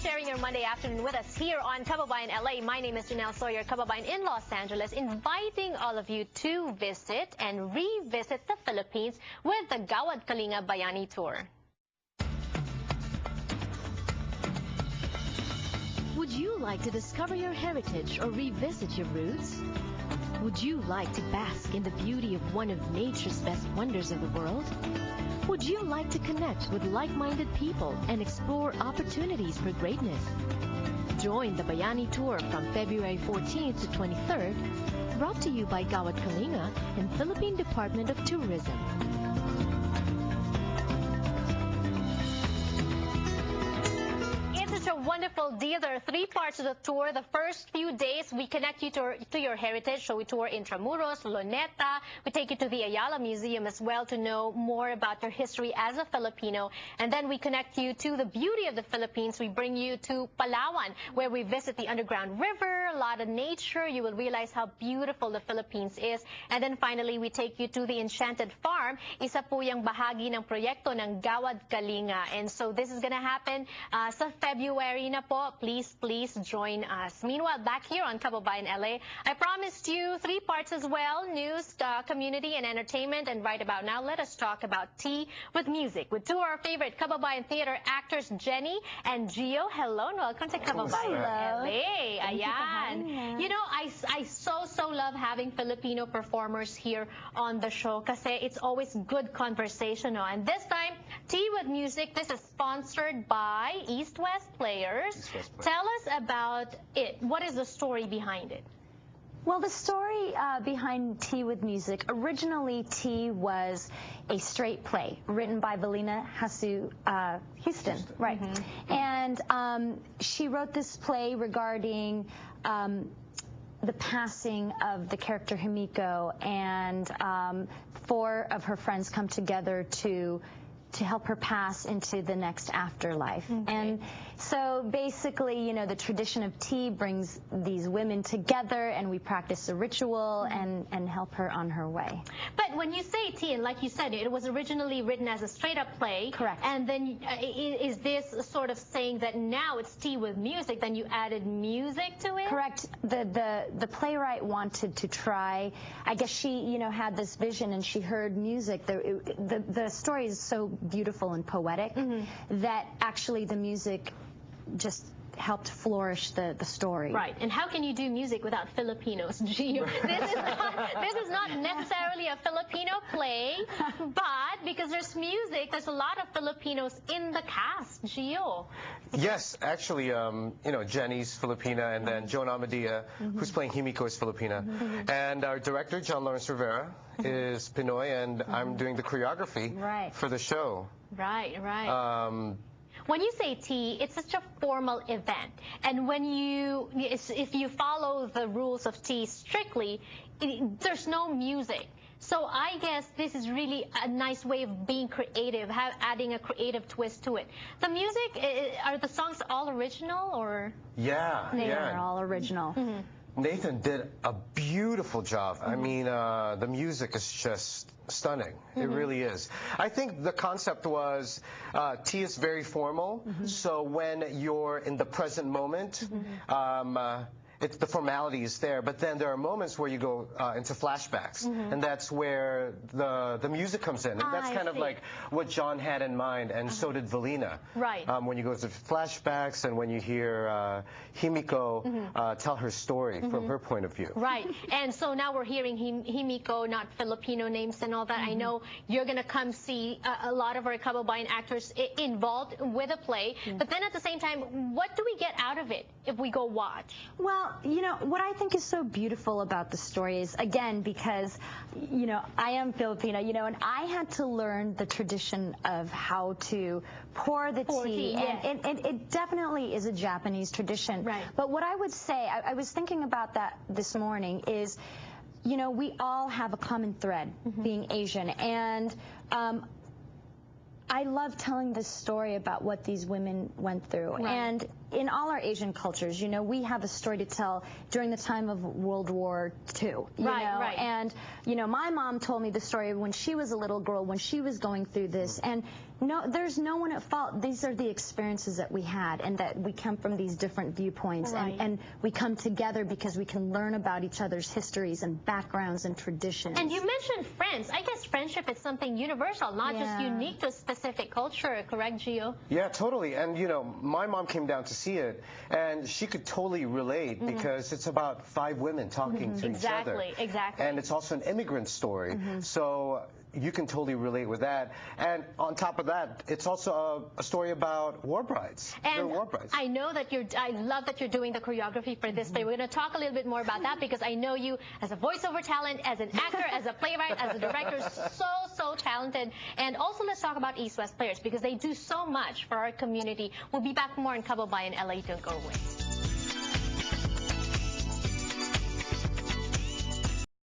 sharing your Monday afternoon with us here on Kababayan LA. My name is Janelle Sawyer, Kababayan in Los Angeles, inviting all of you to visit and revisit the Philippines with the Kababayan Tour. Would you like to discover your heritage or revisit your roots? Would you like to bask in the beauty of one of nature's best wonders of the world? Would you like to connect with like-minded people and explore opportunities for greatness? Join the Bayani Tour from February 14th to 23rd, brought to you by Gawad Kalinga and Philippine Department of Tourism. Such a wonderful deal. There are 3 parts of the tour. The first few days, we connect you to your heritage. So we tour Intramuros, Luneta. We take you to the Ayala Museum as well to know more about your history as a Filipino. And then we connect you to the beauty of the Philippines. We bring you to Palawan, where we visit the underground river, a lot of nature. You will realize how beautiful the Philippines is. And then finally, we take you to the Enchanted Farm. Isa po yung bahagi ng proyekto ng Gawad Kalinga. And so this is gonna happen sa February na po. Please join us. Meanwhile, back here on Kababayan LA, I promised you 3 parts as well, news, community, and entertainment. And right about now, let us talk about tea with music with 2 of our favorite Kababayan theater actors, Jenny and Gio. Hello and welcome to Kababayan LA. Ayan. You know, I so love having Filipino performers here on the show kasi it's always good conversation. No? And this time, Tea with Music, this is sponsored by East West Players. Tell us about it. What is the story behind it? Well, the story behind Tea with Music, originally Tea was a straight play written by Valina Houston. Right. And she wrote this play regarding the passing of the character Himiko, and 4 of her friends come together to help her pass into the next afterlife. And so basically, you know, the tradition of tea brings these women together, and we practice a ritual and help her on her way. But when you say tea, and like you said, it was originally written as a straight-up play. Correct. And then is this sort of saying that now it's tea with music, then you added music to it? Correct. The playwright wanted to try, I guess she, you know, had this vision and she heard music. The story is so beautiful and poetic that actually the music just helped flourish the story. Right. And how can you do music without Filipinos, Gio? This is not necessarily a Filipino play, but because there's music, there's a lot of Filipinos in the cast, Gio. Yes, actually, you know, Jenny's Filipina, and then Joan Amadea, who's playing Himiko, is Filipina. And our director, John Lawrence Rivera, is Pinoy, and I'm doing the choreography for the show. Right. When you say tea, it's such a formal event. And when if you follow the rules of tea strictly, there's no music. So I guess this is really a nice way of being creative, adding a creative twist to it. The music, are the songs all original or? Yeah. They are all original. Nathan did a beautiful job. I mean, the music is just stunning. It really is. I think the concept was tea is very formal, so when you're in the present moment, the formality is there, but then there are moments where you go into flashbacks, and that's where the music comes in. And that's kind of like what John had in mind, and so did Valina. Right. When you go to flashbacks and when you hear Himiko tell her story from her point of view. Right. And so now we're hearing Himiko, not Filipino names and all that. I know you're going to come see a lot of our Kababayan actors involved with a play, but then at the same time, what do we get out of it if we go watch? Well, you know, what I think is so beautiful about the story is, again, because, you know, I am Filipino, you know, and I had to learn the tradition of how to pour the tea. And it definitely is a Japanese tradition. Right. But what I would say, I was thinking about that this morning, is, you know, we all have a common thread, being Asian. And I love telling this story about what these women went through. Right. And in all our Asian cultures, you know, we have a story to tell during the time of World War II. You know? Right. And, you know, my mom told me the story when she was a little girl, when she was going through this. And no, there's no one at fault. These are the experiences that we had, and that we come from these different viewpoints. Right. And we come together because we can learn about each other's histories and backgrounds and traditions. And you mentioned friends. I guess friendship is something universal, not just unique to a specific culture, correct, Gio? Yeah, totally. And, you know, my mom came down to see it, and she could totally relate because it's about 5 women talking to each other. Exactly. And it's also an immigrant story. So you can totally relate with that. And on top of that, it's also a story about war brides. And They're war brides. I know that I love that you're doing the choreography for this play. We're going to talk a little bit more about that because I know you as a voiceover talent, as an actor, as a playwright, as a director, so talented. And also let's talk about East West Players because they do so much for our community. We'll be back more in Kababayan, LA. Don't go away.